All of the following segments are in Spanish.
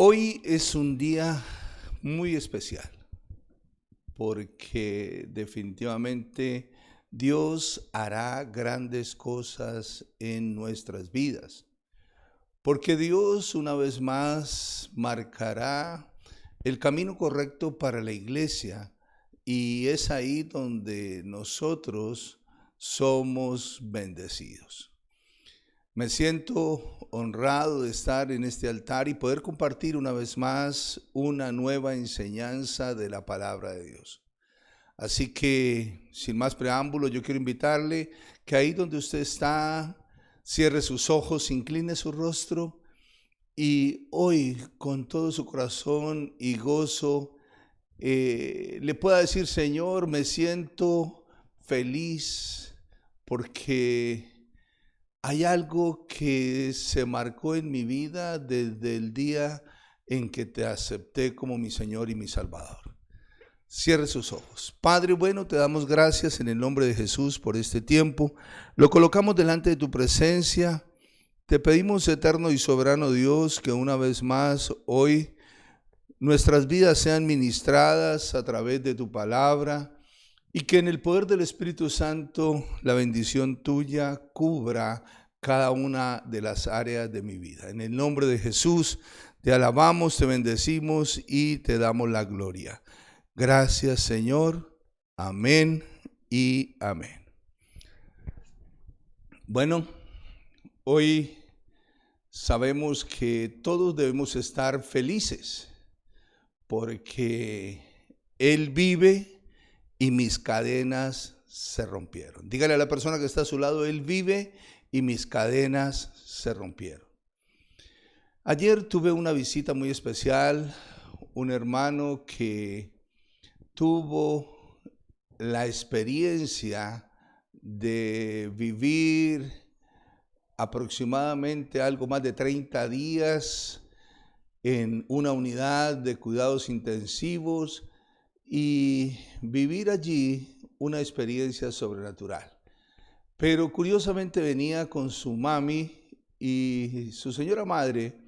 Hoy es un día muy especial porque definitivamente Dios hará grandes cosas en nuestras vidas. Porque Dios una vez más marcará el camino correcto para la iglesia y es ahí donde nosotros somos bendecidos. Me siento honrado de estar en este altar y poder compartir una vez más una nueva enseñanza de la palabra de Dios. Así que, sin más preámbulo, yo quiero invitarle que ahí donde usted está, cierre sus ojos, incline su rostro y hoy con todo su corazón y gozo le pueda decir: Señor, me siento feliz porque hay algo que se marcó en mi vida desde el día en que te acepté como mi Señor y mi Salvador. Cierre sus ojos. Padre bueno, te damos gracias en el nombre de Jesús por este tiempo. Lo colocamos delante de tu presencia. Te pedimos, eterno y soberano Dios, que una vez más hoy nuestras vidas sean ministradas a través de tu palabra y que en el poder del Espíritu Santo la bendición tuya cubra cada una de las áreas de mi vida. En el nombre de Jesús te alabamos, te bendecimos y te damos la gloria. Gracias, Señor. Amén y amén. Bueno, hoy sabemos que todos debemos estar felices porque Él vive y mis cadenas se rompieron. Dígale a la persona que está a su lado: Él vive y mis cadenas se rompieron. Ayer tuve una visita muy especial, un hermano que tuvo la experiencia de vivir aproximadamente algo más de 30 días en una unidad de cuidados intensivos y vivir allí una experiencia sobrenatural. Pero curiosamente venía con su mami y su señora madre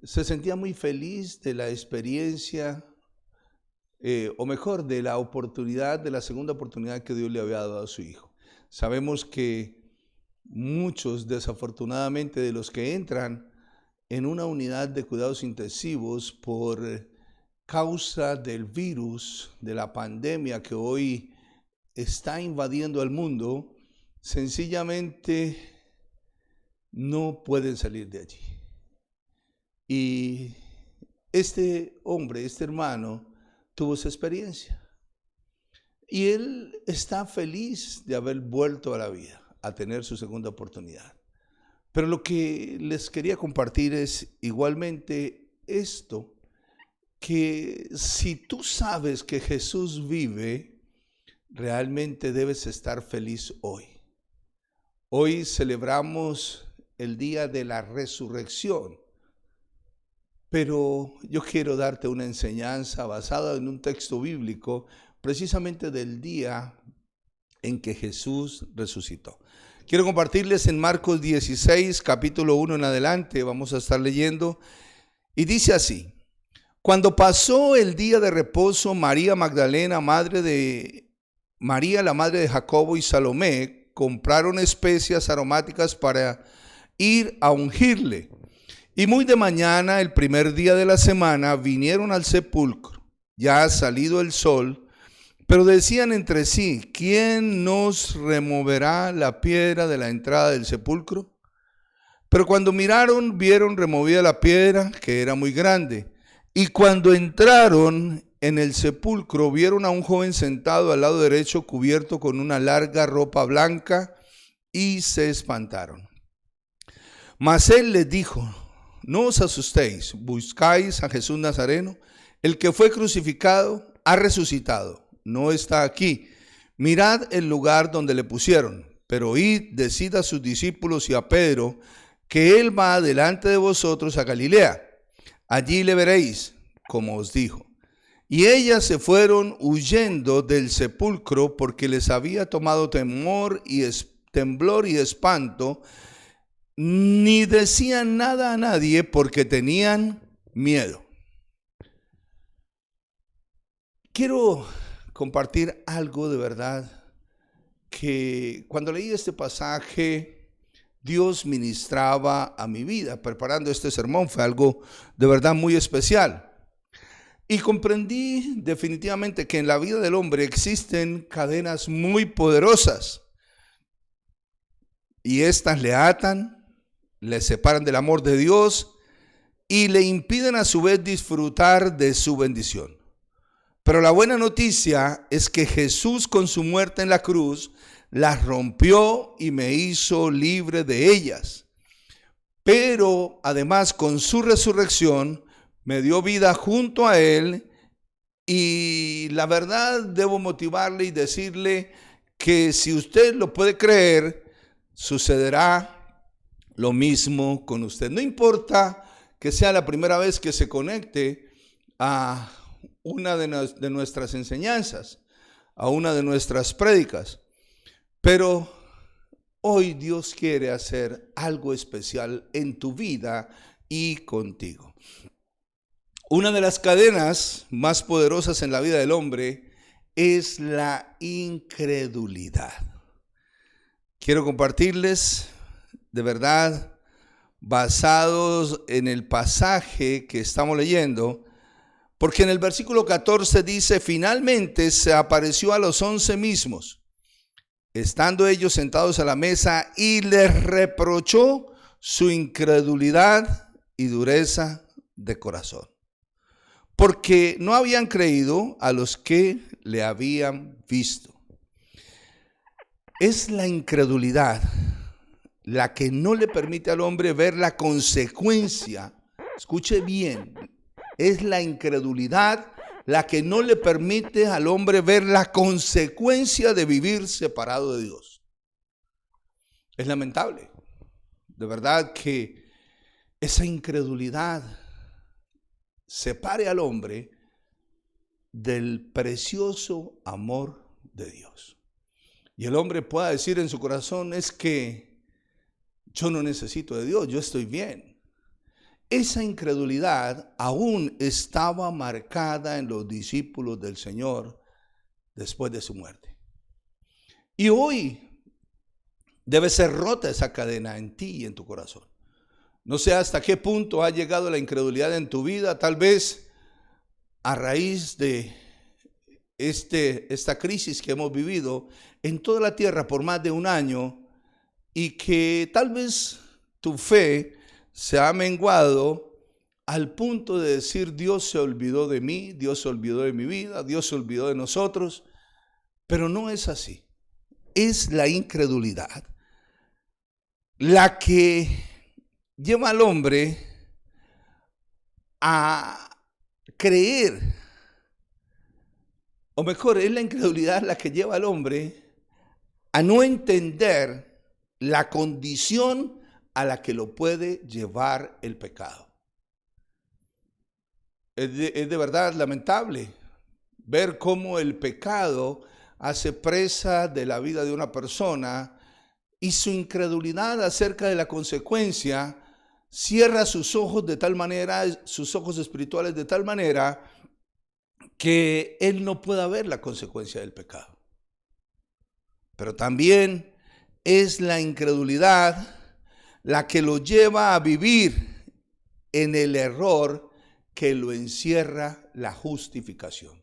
se sentía muy feliz de la experiencia, o mejor, de la oportunidad, de la segunda oportunidad que Dios le había dado a su hijo. Sabemos que muchos, desafortunadamente, de los que entran en una unidad de cuidados intensivos por causa del virus, de la pandemia que hoy está invadiendo el mundo, sencillamente no pueden salir de allí. Y este hombre, este hermano, tuvo esa experiencia. Y él está feliz de haber vuelto a la vida, a tener su segunda oportunidad. Pero lo que les quería compartir es igualmente esto, que si tú sabes que Jesús vive, realmente debes estar feliz hoy. Hoy celebramos el día de la resurrección, pero yo quiero darte una enseñanza basada en un texto bíblico, precisamente del día en que Jesús resucitó. Quiero compartirles en Marcos 16, capítulo 1 en adelante, vamos a estar leyendo, y dice así: Cuando pasó el día de reposo, María Magdalena, la madre de Jacobo y Salomé, compraron especias aromáticas para ir a ungirle. Y muy de mañana, el primer día de la semana, vinieron al sepulcro, ya ha salido el sol, pero decían entre sí: ¿quién nos removerá la piedra de la entrada del sepulcro? Pero cuando miraron, vieron removida la piedra, que era muy grande. Y cuando entraron en el sepulcro, vieron a un joven sentado al lado derecho, cubierto con una larga ropa blanca, y se espantaron. Mas él les dijo: no os asustéis, buscáis a Jesús Nazareno, el que fue crucificado, ha resucitado, no está aquí. Mirad el lugar donde le pusieron, pero id, decid a sus discípulos y a Pedro, que él va delante de vosotros a Galilea. Allí le veréis, como os dijo. Y ellas se fueron huyendo del sepulcro porque les había tomado temblor y espanto. Ni decían nada a nadie porque tenían miedo. Quiero compartir algo de verdad que cuando leí este pasaje, Dios ministraba a mi vida. Preparando este sermón fue algo de verdad muy especial. Y comprendí definitivamente que en la vida del hombre existen cadenas muy poderosas. Y estas le atan, le separan del amor de Dios y le impiden a su vez disfrutar de su bendición. Pero la buena noticia es que Jesús con su muerte en la cruz las rompió y me hizo libre de ellas. Pero además con su resurrección me dio vida junto a Él y la verdad debo motivarle y decirle que si usted lo puede creer, sucederá lo mismo con usted. No importa que sea la primera vez que se conecte a una de nuestras enseñanzas, a una de nuestras prédicas, pero hoy Dios quiere hacer algo especial en tu vida y contigo. Una de las cadenas más poderosas en la vida del hombre es la incredulidad. Quiero compartirles, de verdad, basados en el pasaje que estamos leyendo, porque en el versículo 14 dice: finalmente se apareció a los 11 mismos, estando ellos sentados a la mesa, y les reprochó su incredulidad y dureza de corazón, porque no habían creído a los que le habían visto. Es la incredulidad la que no le permite al hombre ver la consecuencia. Escuche bien, es la incredulidad la que no le permite al hombre ver la consecuencia de vivir separado de Dios. Es lamentable, de verdad, que esa incredulidad separe al hombre del precioso amor de Dios. Y el hombre pueda decir en su corazón: es que yo no necesito de Dios, yo estoy bien. Esa incredulidad aún estaba marcada en los discípulos del Señor después de su muerte. Y hoy debe ser rota esa cadena en ti y en tu corazón. No sé hasta qué punto ha llegado la incredulidad en tu vida, tal vez a raíz de esta crisis que hemos vivido en toda la tierra por más de un año, y que tal vez tu fe se ha menguado al punto de decir: Dios se olvidó de mí, Dios se olvidó de mi vida, Dios se olvidó de nosotros. Pero no es así. Es la incredulidad la que lleva al hombre a creer, o mejor, es la incredulidad la que lleva al hombre a no entender la condición a la que lo puede llevar el pecado. Es de verdad lamentable ver cómo el pecado hace presa de la vida de una persona, y su incredulidad acerca de la consecuencia cierra sus ojos de tal manera, sus ojos espirituales de tal manera, que él no pueda ver la consecuencia del pecado. Pero también es la incredulidad la que lo lleva a vivir en el error que lo encierra la justificación.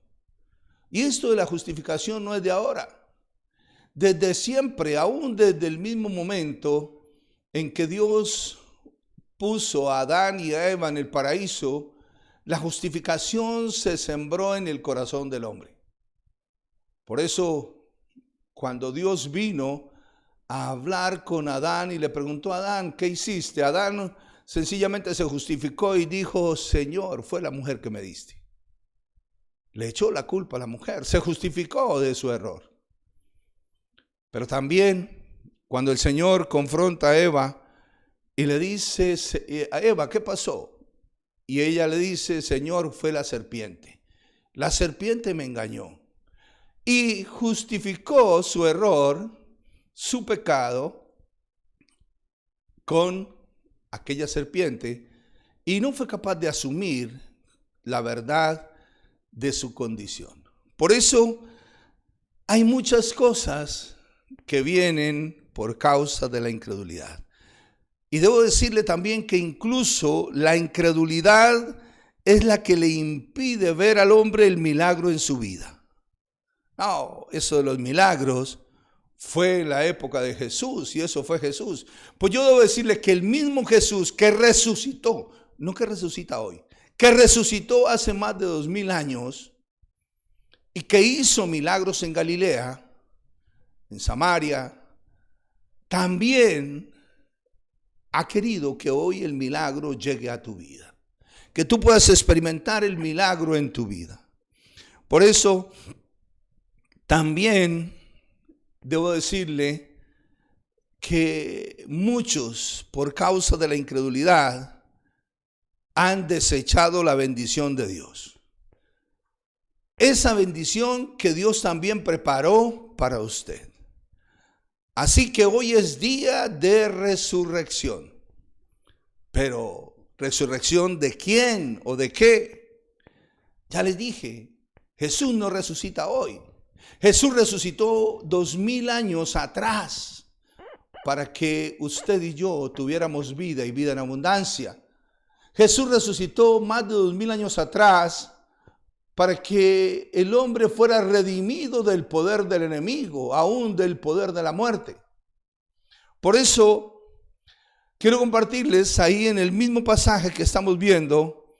Y esto de la justificación no es de ahora. Desde siempre, aún desde el mismo momento en que Dios puso a Adán y a Eva en el paraíso, la justificación se sembró en el corazón del hombre. Por eso, cuando Dios vino a hablar con Adán y le preguntó a Adán: ¿qué hiciste? Adán sencillamente se justificó y dijo: Señor, fue la mujer que me diste. Le echó la culpa a la mujer, se justificó de su error. Pero también cuando el Señor confronta a Eva y le dice a Eva: ¿qué pasó? Y ella le dice: Señor, fue la serpiente. La serpiente me engañó. Y justificó su error, su pecado, con aquella serpiente, y no fue capaz de asumir la verdad de su condición. Por eso hay muchas cosas que vienen por causa de la incredulidad. Y debo decirle también que incluso la incredulidad es la que le impide ver al hombre el milagro en su vida. No, eso de los milagros fue en la época de Jesús y eso fue Jesús. Pues yo debo decirle que el mismo Jesús que resucitó, no que resucita hoy, que resucitó hace más de 2000 años y que hizo milagros en Galilea, en Samaria, también ha querido que hoy el milagro llegue a tu vida, que tú puedas experimentar el milagro en tu vida. Por eso también debo decirle que muchos, por causa de la incredulidad, han desechado la bendición de Dios. Esa bendición que Dios también preparó para usted. Así que hoy es día de resurrección. Pero, ¿resurrección de quién o de qué? Ya les dije, Jesús no resucita hoy. Jesús resucitó 2000 años atrás para que usted y yo tuviéramos vida y vida en abundancia. Jesús resucitó más de 2000 años atrás para que el hombre fuera redimido del poder del enemigo, aún del poder de la muerte. Por eso quiero compartirles ahí en el mismo pasaje que estamos viendo,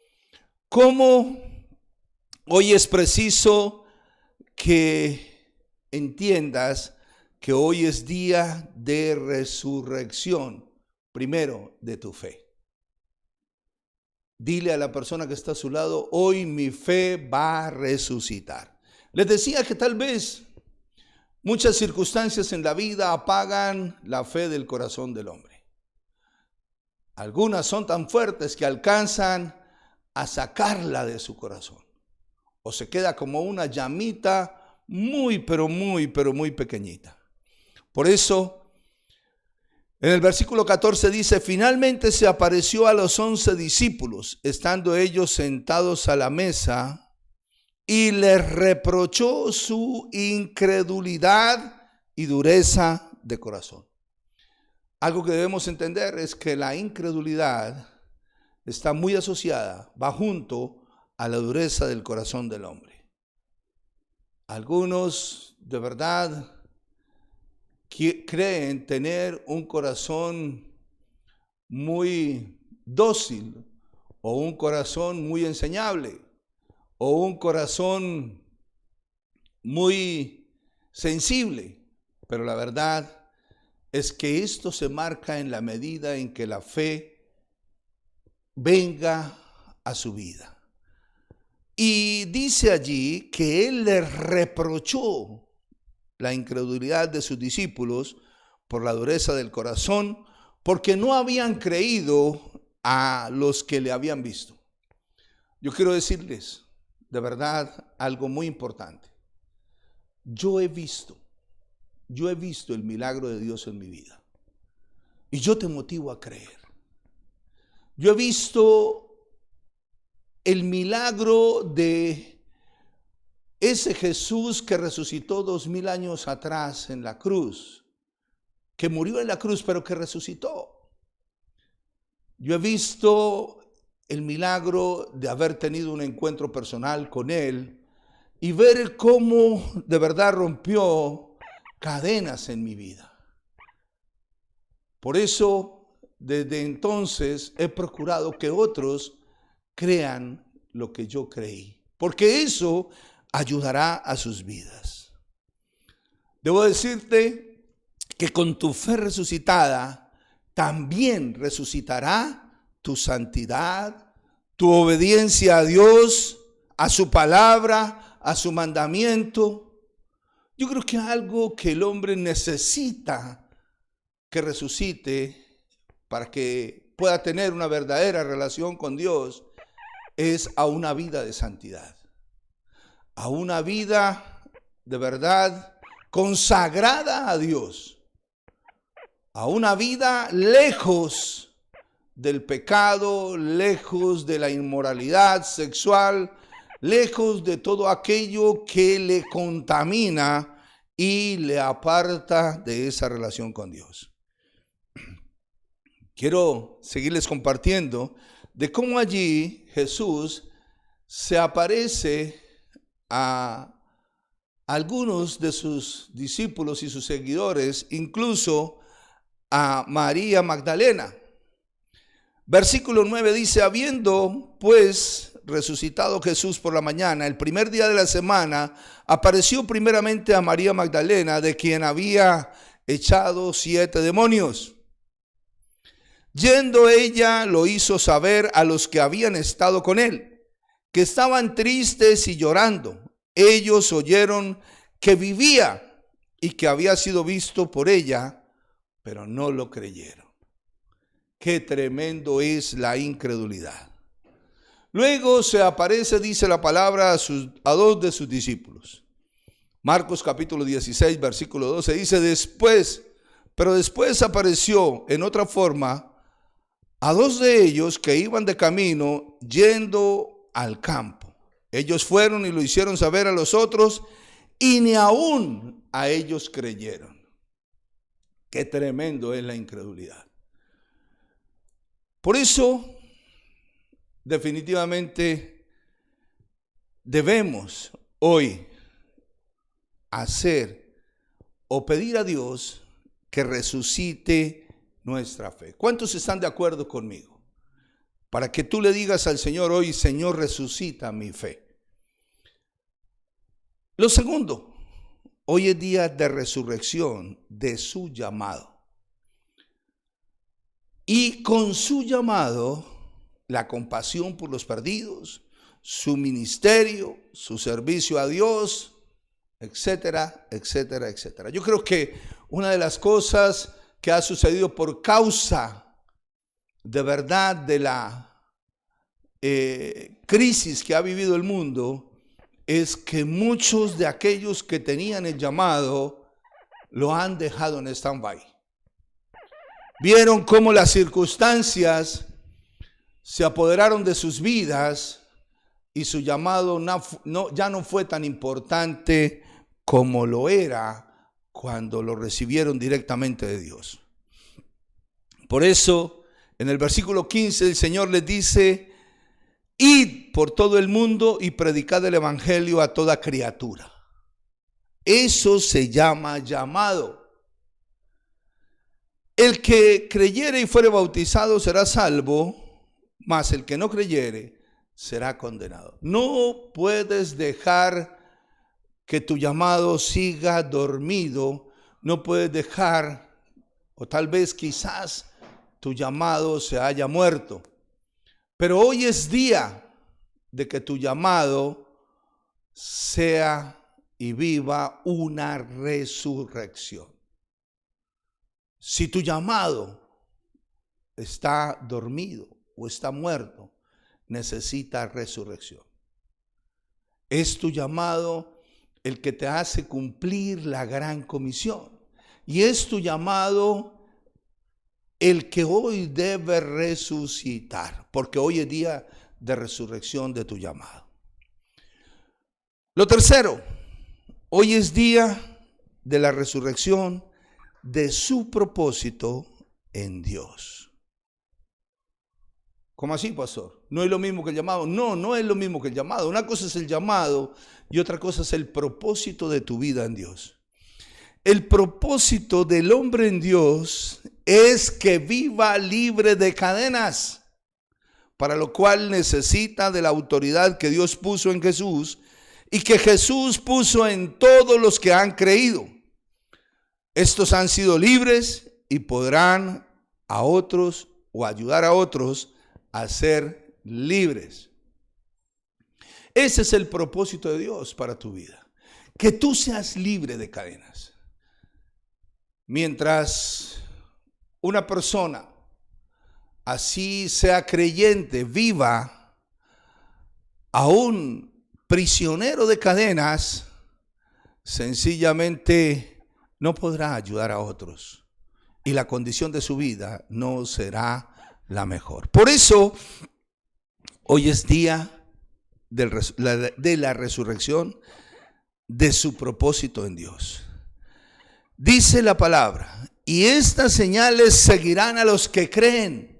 cómo hoy es preciso que entiendas que hoy es día de resurrección, primero de tu fe. Dile a la persona que está a su lado, hoy mi fe va a resucitar. Les decía que tal vez muchas circunstancias en la vida apagan la fe del corazón del hombre. Algunas son tan fuertes que alcanzan a sacarla de su corazón. O se queda como una llamita muy pequeñita. Por eso, en el versículo 14 dice, finalmente se apareció a los 11 discípulos, estando ellos sentados a la mesa, y les reprochó su incredulidad y dureza de corazón. Algo que debemos entender es que la incredulidad está muy asociada, va junto a la dureza del corazón del hombre. Algunos de verdad creen tener un corazón muy dócil o un corazón muy enseñable o un corazón muy sensible, pero la verdad es que esto se marca en la medida en que la fe venga a su vida. Y dice allí que él les reprochó la incredulidad de sus discípulos por la dureza del corazón, porque no habían creído a los que le habían visto. Yo quiero decirles de verdad algo muy importante. Yo he visto el milagro de Dios en mi vida. Y yo te motivo a creer. Yo he visto el milagro de ese Jesús que resucitó 2000 años atrás en la cruz, que murió en la cruz, pero que resucitó. Yo he visto el milagro de haber tenido un encuentro personal con Él y ver cómo de verdad rompió cadenas en mi vida. Por eso, desde entonces he procurado que otros crean lo que yo creí, porque eso ayudará a sus vidas. Debo decirte que con tu fe resucitada también resucitará tu santidad, tu obediencia a Dios, a su palabra, a su mandamiento. Yo creo que algo que el hombre necesita que resucite para que pueda tener una verdadera relación con Dios es a una vida de santidad, a una vida de verdad consagrada a Dios, a una vida lejos del pecado, lejos de la inmoralidad sexual, lejos de todo aquello que le contamina y le aparta de esa relación con Dios. Quiero seguirles compartiendo de cómo allí Jesús se aparece a algunos de sus discípulos y sus seguidores, incluso a María Magdalena. Versículo 9 dice: habiendo pues resucitado Jesús por la mañana, el primer día de la semana, apareció primeramente a María Magdalena, de quien había echado 7 demonios. Yendo ella, lo hizo saber a los que habían estado con él, que estaban tristes y llorando. Ellos oyeron que vivía y que había sido visto por ella, pero no lo creyeron. Qué tremendo es la incredulidad. Luego se aparece, dice la palabra, a 2 de sus discípulos. Marcos capítulo 16, versículo 12 dice: después apareció en otra forma a 2 de ellos que iban de camino yendo al campo. Ellos fueron y lo hicieron saber a los otros, y ni aún a ellos creyeron. Qué tremendo es la incredulidad. Por eso, definitivamente, debemos hoy hacer o pedir a Dios que resucite nuestra fe. ¿Cuántos están de acuerdo conmigo? Para que tú le digas al Señor hoy: Señor, resucita mi fe. Lo segundo, hoy es día de resurrección de su llamado. Y con su llamado, la compasión por los perdidos, su ministerio, su servicio a Dios, etcétera, etcétera, etcétera. Yo creo que una de las cosas que ha sucedido por causa de verdad de la crisis que ha vivido el mundo es que muchos de aquellos que tenían el llamado lo han dejado en stand-by. Vieron cómo las circunstancias se apoderaron de sus vidas y su llamado ya no fue tan importante como lo era cuando lo recibieron directamente de Dios. Por eso, en el versículo 15, el Señor les dice: id por todo el mundo y predicad el evangelio a toda criatura. Eso se llama llamado. El que creyere y fuere bautizado será salvo, mas el que no creyere será condenado. No puedes dejar que tu llamado siga dormido. No puedes dejar, o tal vez quizás tu llamado se haya muerto. Pero hoy es día de que tu llamado sea y viva una resurrección. Si tu llamado está dormido o está muerto, necesita resurrección. Es tu llamado el que te hace cumplir la gran comisión. Y es tu llamado el que hoy debe resucitar, porque hoy es día de resurrección de tu llamado. Lo tercero, hoy es día de la resurrección de su propósito en Dios. ¿Cómo así, pastor? ¿No es lo mismo que el llamado? No, no es lo mismo que el llamado. Una cosa es el llamado y otra cosa es el propósito de tu vida en Dios. El propósito del hombre en Dios es que viva libre de cadenas, para lo cual necesita de la autoridad que Dios puso en Jesús y que Jesús puso en todos los que han creído. Estos han sido libres y podrán a otros o ayudar a otros a ser libres. Ese es el propósito de Dios para tu vida, que tú seas libre de cadenas. Mientras una persona, así sea creyente, viva aún prisionero de cadenas, sencillamente no podrá ayudar a otros y la condición de su vida no será la mejor. Por eso, hoy es día de la resurrección, de su propósito en Dios. Dice la palabra: y estas señales seguirán a los que creen.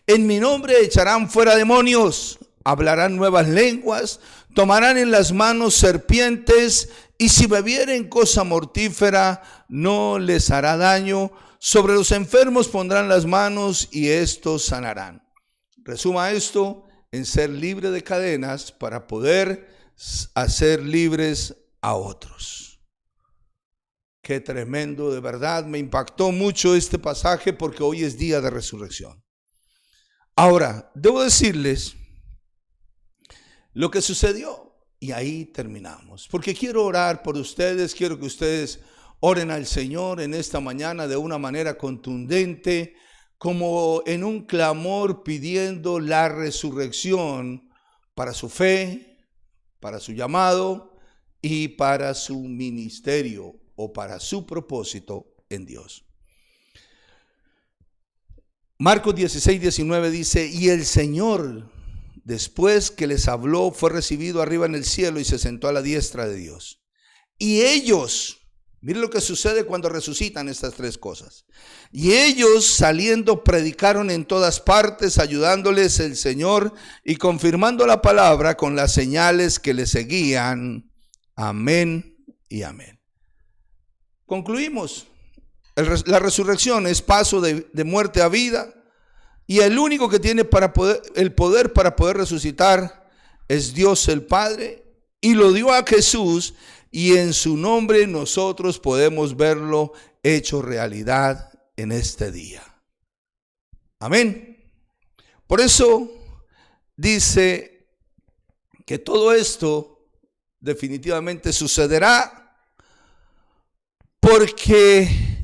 En mi nombre echarán fuera demonios, hablarán nuevas lenguas, tomarán en las manos serpientes, y si bebieren cosa mortífera no les hará daño. Sobre los enfermos pondrán las manos y estos sanarán. Resuma esto en ser libre de cadenas para poder hacer libres a otros. Qué tremendo, de verdad, me impactó mucho este pasaje porque hoy es día de resurrección. Ahora, debo decirles lo que sucedió y ahí terminamos, porque quiero orar por ustedes, quiero que ustedes oren al Señor en esta mañana de una manera contundente, como en un clamor pidiendo la resurrección para su fe, para su llamado y para su ministerio o para su propósito en Dios. Marcos 16:19 dice: y el Señor, después que les habló, fue recibido arriba en el cielo y se sentó a la diestra de Dios. Y ellos, miren lo que sucede cuando resucitan estas tres cosas. Y ellos, saliendo, predicaron en todas partes, ayudándoles el Señor y confirmando la palabra con las señales que le seguían. Amén y amén. Concluimos. La resurrección es paso de muerte a vida, y el único que tiene el poder para poder resucitar es Dios el Padre, y lo dio a Jesús, y en su nombre nosotros podemos verlo hecho realidad en este día. Amén. Por eso dice que todo esto definitivamente sucederá, porque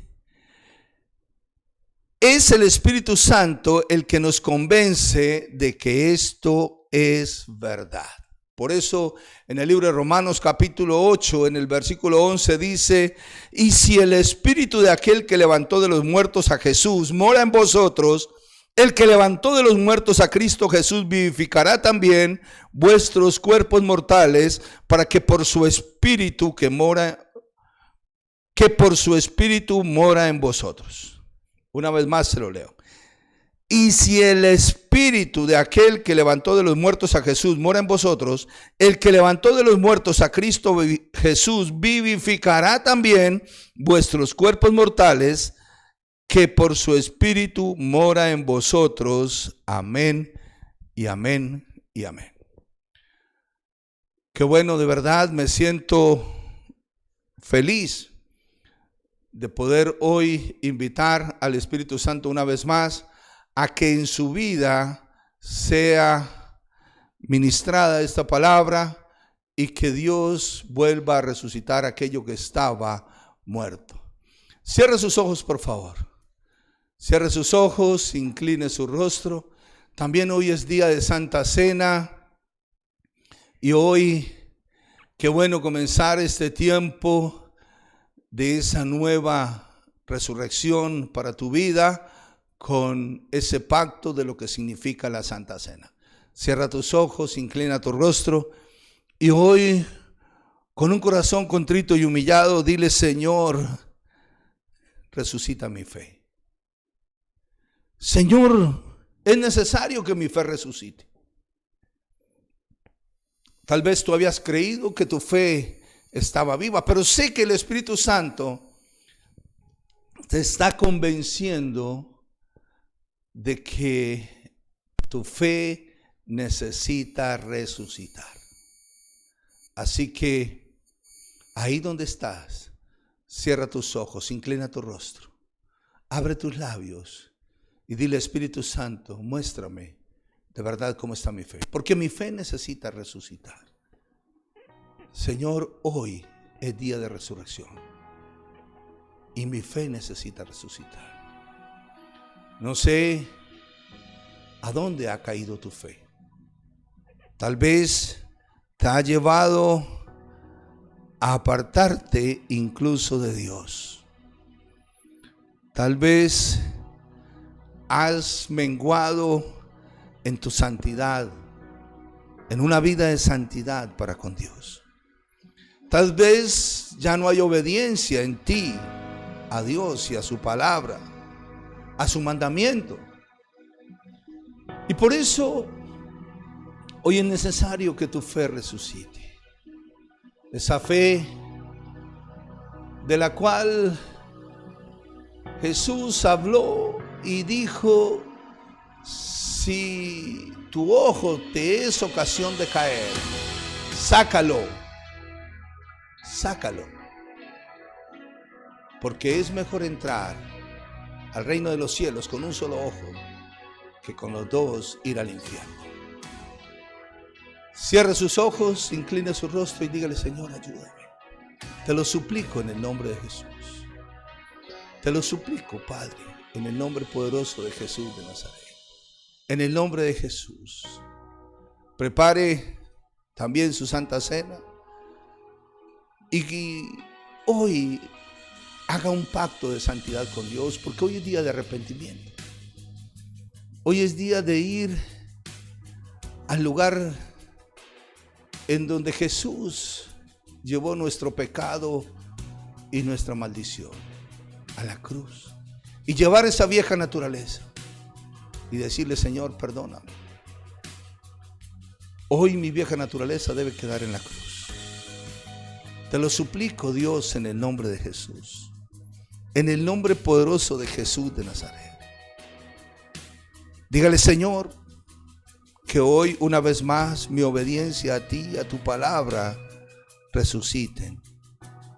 es el Espíritu Santo el que nos convence de que esto es verdad. Por eso en el libro de Romanos capítulo 8, en el versículo 11 dice: y si el Espíritu de aquel que levantó de los muertos a Jesús mora en vosotros, el que levantó de los muertos a Cristo Jesús vivificará también vuestros cuerpos mortales, para que por su Espíritu por su Espíritu mora en vosotros. Una vez más se lo leo. Y si el Espíritu de aquel que levantó de los muertos a Jesús mora en vosotros, el que levantó de los muertos a Cristo Jesús vivificará también vuestros cuerpos mortales, que por su Espíritu mora en vosotros. Amén y amén y amén. Qué bueno, de verdad me siento feliz de poder hoy invitar al Espíritu Santo una vez más a que en su vida sea ministrada esta palabra y que Dios vuelva a resucitar aquello que estaba muerto. Cierre sus ojos, por favor. Cierre sus ojos, incline su rostro. También hoy es día de Santa Cena y hoy, qué bueno comenzar este tiempo de esa nueva resurrección para tu vida con ese pacto de lo que significa la Santa Cena. Cierra tus ojos, inclina tu rostro y hoy, con un corazón contrito y humillado, dile: Señor, resucita mi fe. Señor, es necesario que mi fe resucite. Tal vez tú habías creído que tu fe estaba viva, pero sé que el Espíritu Santo te está convenciendo de que tu fe necesita resucitar. Así que ahí donde estás, cierra tus ojos, inclina tu rostro, abre tus labios y dile: Espíritu Santo, muéstrame de verdad cómo está mi fe, porque mi fe necesita resucitar. Señor, hoy es día de resurrección y mi fe necesita resucitar. No sé a dónde ha caído tu fe. Tal vez te ha llevado a apartarte incluso de Dios. Tal vez has menguado en tu santidad. en una vida de santidad para con Dios. Tal vez ya no hay obediencia en ti a Dios y a su palabra, a su mandamiento. Y por eso hoy es necesario que tu fe resucite. Esa fe de la cual Jesús habló y dijo: si tu ojo te es ocasión de caer, sácalo. Porque es mejor entrar al reino de los cielos con un solo ojo que con los dos ir al infierno. Cierre sus ojos, incline su rostro y dígale: Señor, ayúdame. Te lo suplico en el nombre de Jesús. Te lo suplico, Padre, en el nombre poderoso de Jesús de Nazaret. En el nombre de Jesús. Prepare también su Santa Cena. Y hoy haga un pacto de santidad con Dios, porque hoy es día de arrepentimiento. Hoy es día de ir al lugar en donde Jesús llevó nuestro pecado y nuestra maldición, a la cruz, y llevar esa vieja naturaleza y decirle: Señor, perdóname. Hoy mi vieja naturaleza debe quedar en la cruz. Te lo suplico, Dios, en el nombre de Jesús, en el nombre poderoso de Jesús de Nazaret. Dígale: Señor, que hoy una vez más mi obediencia a ti, a tu palabra, resuciten,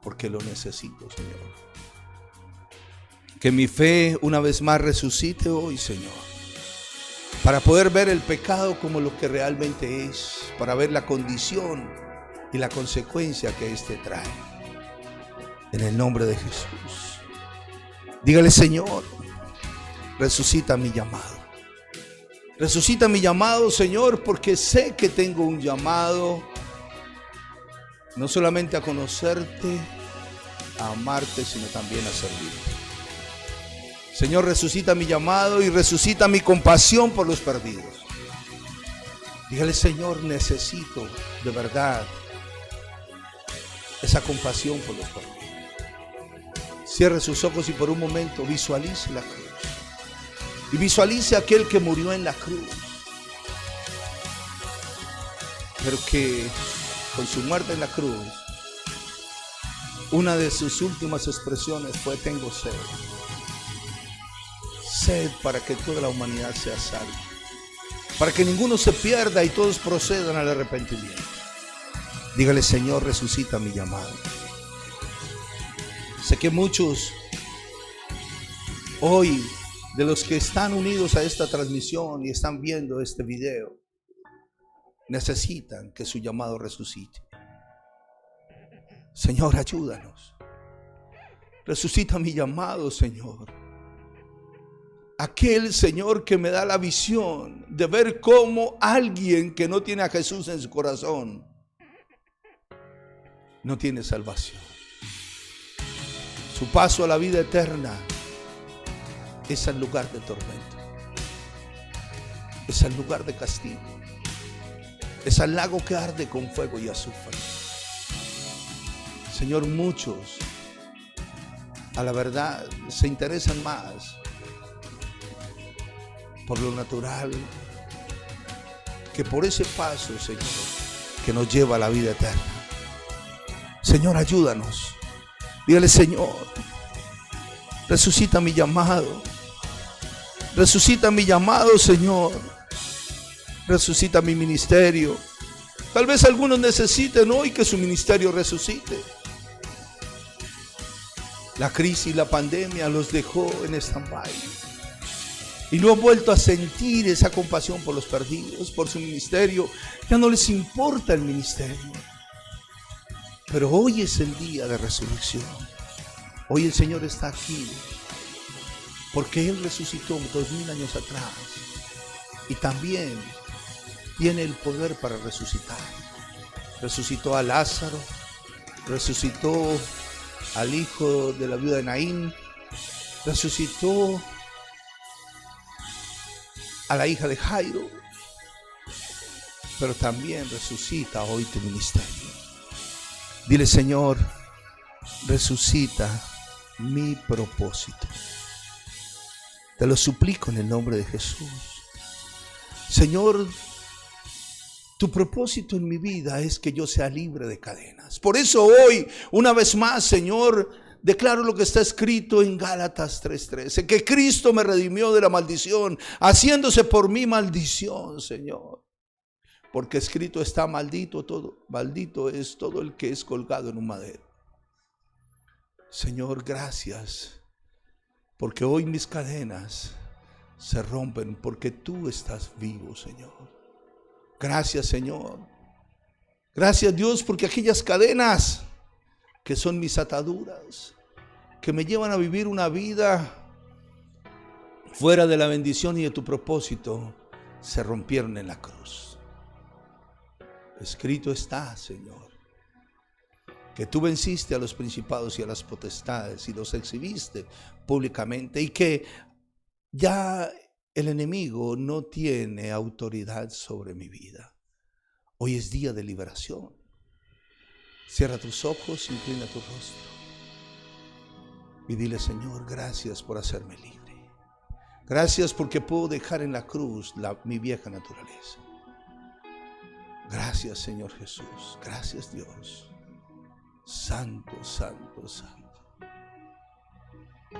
porque lo necesito, Señor. Que mi fe una vez más resucite hoy, Señor, para poder ver el pecado como lo que realmente es, para ver la condición y la consecuencia que éste trae. En el nombre de Jesús. Dígale: Señor, resucita mi llamado. Resucita mi llamado, Señor, porque sé que tengo un llamado, no solamente a conocerte, a amarte, sino también a servirte. Señor, resucita mi llamado y resucita mi compasión por los perdidos. Dígale: Señor, necesito de verdad esa compasión por los perdidos. Cierre sus ojos y por un momento visualice la cruz. Y visualice a aquel que murió en la cruz, pero que con su muerte en la cruz, una de sus últimas expresiones fue: tengo sed. Sed para que toda la humanidad sea salva, para que ninguno se pierda y todos procedan al arrepentimiento. Dígale: Señor, resucita mi llamado. Sé que muchos hoy, de los que están unidos a esta transmisión y están viendo este video, necesitan que su llamado resucite. Señor, ayúdanos. Resucita mi llamado, Señor. Aquel, Señor, que me da la visión de ver cómo alguien que no tiene a Jesús en su corazón no tiene salvación. Su paso a la vida eterna es el lugar de tormento, es el lugar de castigo, es el lago que arde con fuego y azufre. Señor, muchos a la verdad se interesan más por lo natural que por ese paso, Señor, que nos lleva a la vida eterna. Señor, ayúdanos. Dígale: Señor, resucita mi llamado. Resucita mi llamado, Señor. Resucita mi ministerio. Tal vez algunos necesiten hoy que su ministerio resucite. La crisis, la pandemia los dejó en stand-by y no han vuelto a sentir esa compasión por los perdidos, por su ministerio. Ya no les importa el ministerio. Pero hoy es el día de resurrección. Hoy el Señor está aquí porque Él resucitó 2000 años atrás y también tiene el poder para resucitar. Resucitó a Lázaro, resucitó al hijo de la viuda de Naín, resucitó a la hija de Jairo, pero también resucita hoy tu ministerio. Dile: Señor, resucita mi propósito. Te lo suplico en el nombre de Jesús. Señor, tu propósito en mi vida es que yo sea libre de cadenas. Por eso hoy, una vez más, Señor, declaro lo que está escrito en Gálatas 3:13, que Cristo me redimió de la maldición, haciéndose por mí maldición, Señor. Porque escrito está: maldito es todo el que es colgado en un madero. Señor, gracias, porque hoy mis cadenas se rompen porque tú estás vivo, Señor. Gracias, Señor. Gracias, Dios, porque aquellas cadenas que son mis ataduras, que me llevan a vivir una vida fuera de la bendición y de tu propósito, se rompieron en la cruz. Escrito está, Señor, que tú venciste a los principados y a las potestades y los exhibiste públicamente, y que ya el enemigo no tiene autoridad sobre mi vida. Hoy es día de liberación. Cierra tus ojos, inclina tu rostro y dile: Señor, gracias por hacerme libre. Gracias porque puedo dejar en la cruz mi vieja naturaleza. Gracias, Señor Jesús. Gracias, Dios. Santo, santo, santo.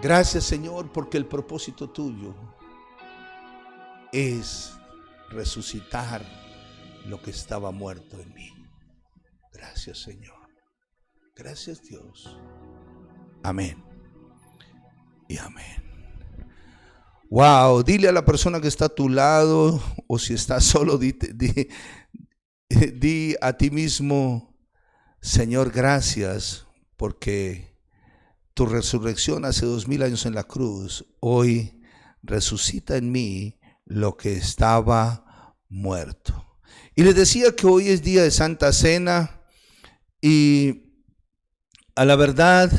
Gracias, Señor, porque el propósito tuyo es resucitar lo que estaba muerto en mí. Gracias, Señor. Gracias, Dios. Amén y amén. Wow, dile a la persona que está a tu lado, o si estás solo, di a ti mismo: Señor, gracias porque tu resurrección hace 2000 años en la cruz, hoy resucita en mí lo que estaba muerto. Y les decía que hoy es día de Santa Cena, y a la verdad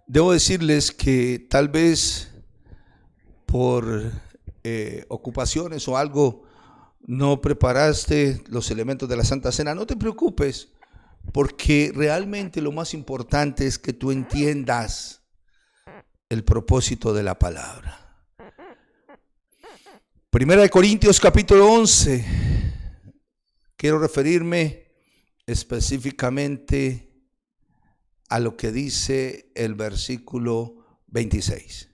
debo decirles que tal vez por ocupaciones o algo no preparaste los elementos de la Santa Cena. No te preocupes, porque realmente lo más importante es que tú entiendas el propósito de la palabra. Primera de Corintios capítulo 11. Quiero referirme específicamente a lo que dice el versículo 26.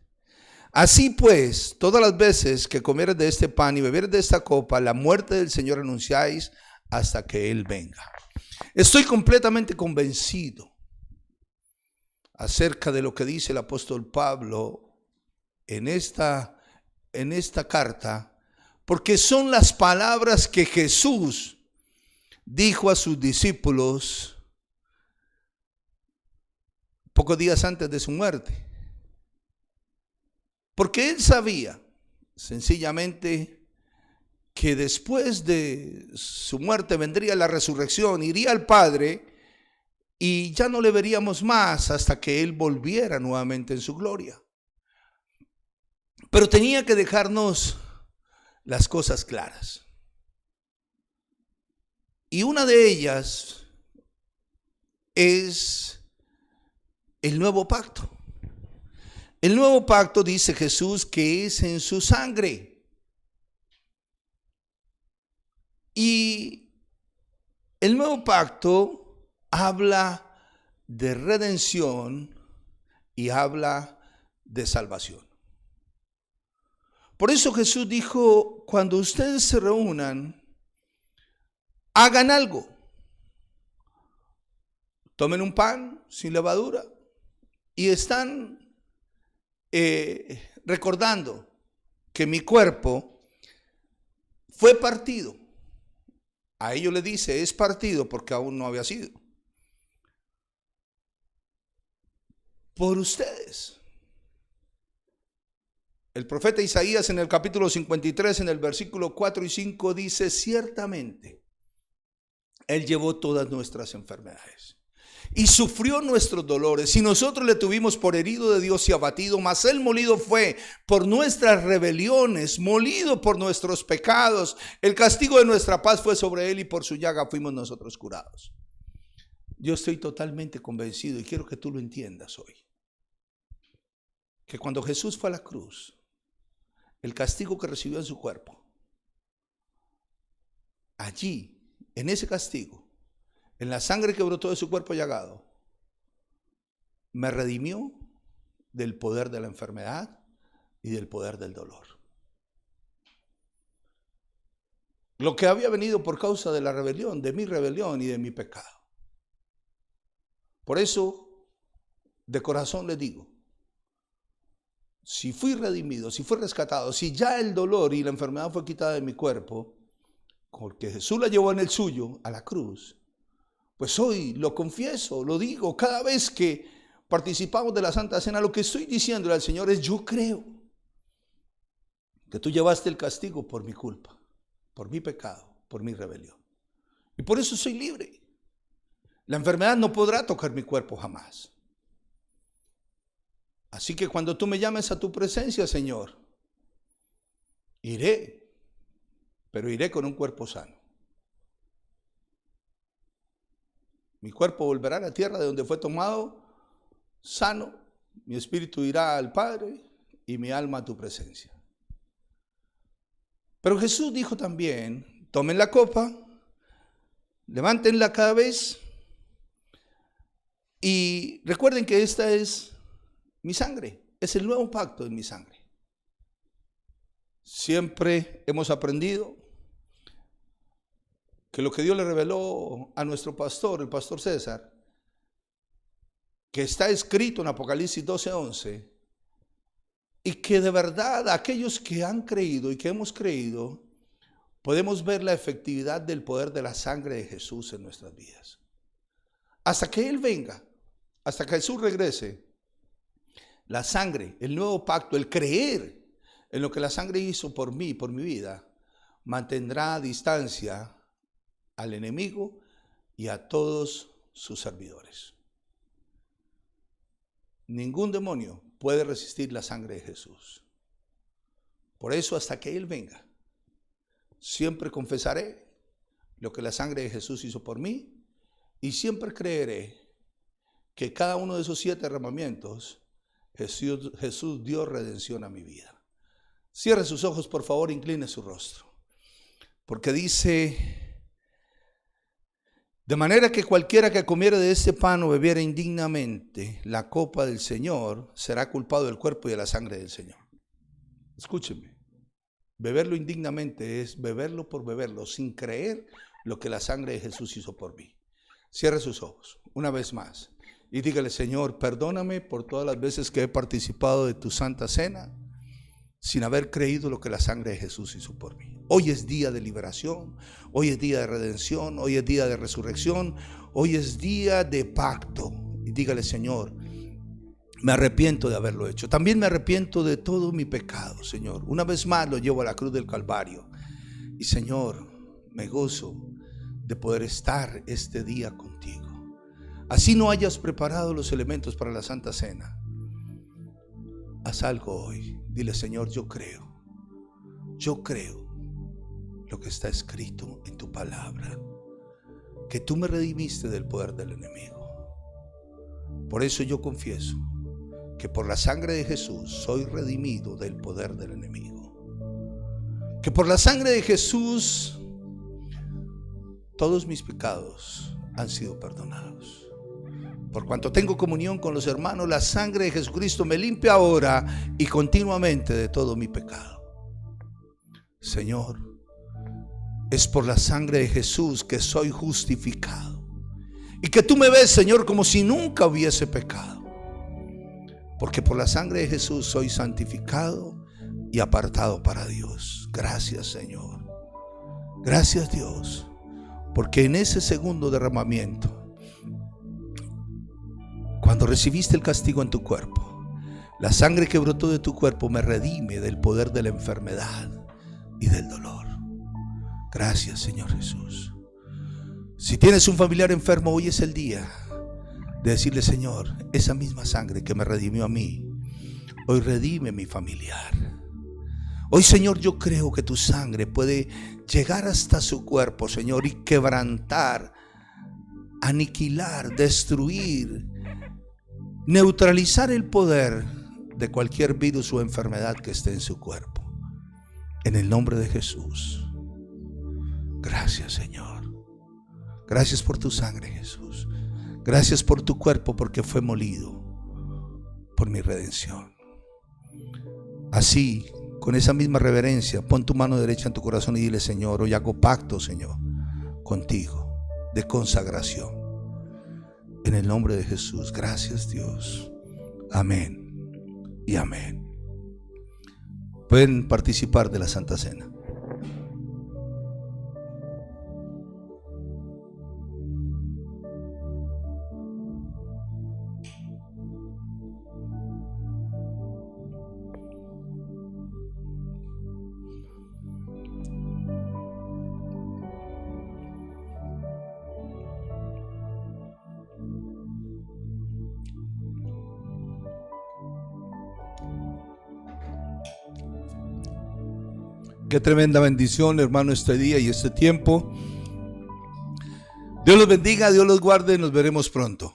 Así pues, todas las veces que comieres de este pan y bebieres de esta copa, la muerte del Señor anunciáis hasta que Él venga. Estoy completamente convencido acerca de lo que dice el apóstol Pablo en esta carta, porque son las palabras que Jesús dijo a sus discípulos pocos días antes de su muerte. Porque él sabía sencillamente que después de su muerte vendría la resurrección, iría al Padre y ya no le veríamos más hasta que Él volviera nuevamente en su gloria. Pero tenía que dejarnos las cosas claras. Y una de ellas es el nuevo pacto. El nuevo pacto, dice Jesús, que es en su sangre. Y el nuevo pacto habla de redención y habla de salvación. Por eso Jesús dijo: cuando ustedes se reúnan, hagan algo. Tomen un pan sin levadura y están recordando que mi cuerpo fue partido. A ellos le dice: es partido, porque aún no había sido, por ustedes. El profeta Isaías en el capítulo 53, en el versículo 4 y 5 dice: ciertamente Él llevó todas nuestras enfermedades y sufrió nuestros dolores, y nosotros le tuvimos por herido de Dios y abatido, mas él molido fue por nuestras rebeliones, molido por nuestros pecados. El castigo de nuestra paz fue sobre él, y por su llaga fuimos nosotros curados. Yo estoy totalmente convencido, y quiero que tú lo entiendas hoy, que cuando Jesús fue a la cruz, el castigo que recibió en su cuerpo, allí, en ese castigo, en la sangre que brotó de su cuerpo llagado, me redimió del poder de la enfermedad y del poder del dolor. Lo que había venido por causa de la rebelión, de mi rebelión y de mi pecado. Por eso, de corazón les digo, si fui redimido, si fui rescatado, si ya el dolor y la enfermedad fue quitada de mi cuerpo, porque Jesús la llevó en el suyo a la cruz, pues hoy lo confieso, lo digo, cada vez que participamos de la Santa Cena, lo que estoy diciéndole al Señor es: yo creo que tú llevaste el castigo por mi culpa, por mi pecado, por mi rebelión. Y por eso soy libre. La enfermedad no podrá tocar mi cuerpo jamás. Así que cuando tú me llames a tu presencia, Señor, iré, pero iré con un cuerpo sano. Mi cuerpo volverá a la tierra de donde fue tomado, sano. Mi espíritu irá al Padre y mi alma a tu presencia. Pero Jesús dijo también: tomen la copa, levántenla cada vez y recuerden que esta es mi sangre, es el nuevo pacto en mi sangre. Siempre hemos aprendido que lo que Dios le reveló a nuestro pastor, el pastor César, que está escrito en Apocalipsis 12:11, y que de verdad aquellos que han creído y que hemos creído, podemos ver la efectividad del poder de la sangre de Jesús en nuestras vidas. Hasta que Él venga, hasta que Jesús regrese, la sangre, el nuevo pacto, el creer en lo que la sangre hizo por mí, por mi vida, mantendrá a distancia al enemigo y a todos sus servidores. Ningún demonio puede resistir la sangre de Jesús. Por eso, hasta que Él venga, siempre confesaré lo que la sangre de Jesús hizo por mí, y siempre creeré que cada uno de esos 7 derramamientos, Jesús dio redención a mi vida. Cierre sus ojos, por favor, incline su rostro. Porque dice: de manera que cualquiera que comiere de este pan o bebiera indignamente la copa del Señor, será culpado del cuerpo y de la sangre del Señor. Escúcheme, beberlo indignamente es beberlo por beberlo, sin creer lo que la sangre de Jesús hizo por mí. Cierre sus ojos, una vez más, y dígale: Señor, perdóname por todas las veces que he participado de tu Santa Cena, sin haber creído lo que la sangre de Jesús hizo por mí. Hoy es día de liberación, hoy es día de redención, hoy es día de resurrección, hoy es día de pacto. Y dígale: Señor, me arrepiento de haberlo hecho. También me arrepiento de todo mi pecado, Señor. Una vez más lo llevo a la cruz del Calvario. Y Señor, me gozo de poder estar este día contigo. Así no hayas preparado los elementos para la Santa Cena, haz algo hoy. Dile: Señor, yo creo lo que está escrito en tu palabra, que tú me redimiste del poder del enemigo. Por eso yo confieso que por la sangre de Jesús soy redimido del poder del enemigo, que por la sangre de Jesús todos mis pecados han sido perdonados. Por cuanto tengo comunión con los hermanos, la sangre de Jesucristo me limpia ahora y continuamente de todo mi pecado. Señor, es por la sangre de Jesús que soy justificado, y que tú me ves, Señor, como si nunca hubiese pecado. Porque por la sangre de Jesús soy santificado y apartado para Dios. Gracias, Señor. Gracias, Dios, porque en ese segundo derramamiento, cuando recibiste el castigo en tu cuerpo, la sangre que brotó de tu cuerpo me redime del poder de la enfermedad y del dolor. Gracias, Señor Jesús. Si tienes un familiar enfermo, hoy es el día. de decirle: Señor, esa misma sangre que me redimió a mí, hoy redime mi familiar. Hoy, Señor, yo creo que tu sangre puede llegar hasta su cuerpo, Señor, y quebrantar, aniquilar, destruir, neutralizar el poder de cualquier virus o enfermedad que esté en su cuerpo. En el nombre de Jesús. Gracias, Señor. Gracias por tu sangre, Jesús. Gracias por tu cuerpo, porque fue molido por mi redención. Así, con esa misma reverencia, pon tu mano derecha en tu corazón y dile: Señor, hoy hago pacto, Señor, contigo, de consagración. En el nombre de Jesús. Gracias, Dios. Amén y amén. Pueden participar de la Santa Cena. Qué tremenda bendición, hermano, este día y este tiempo. Dios los bendiga, Dios los guarde, nos veremos pronto.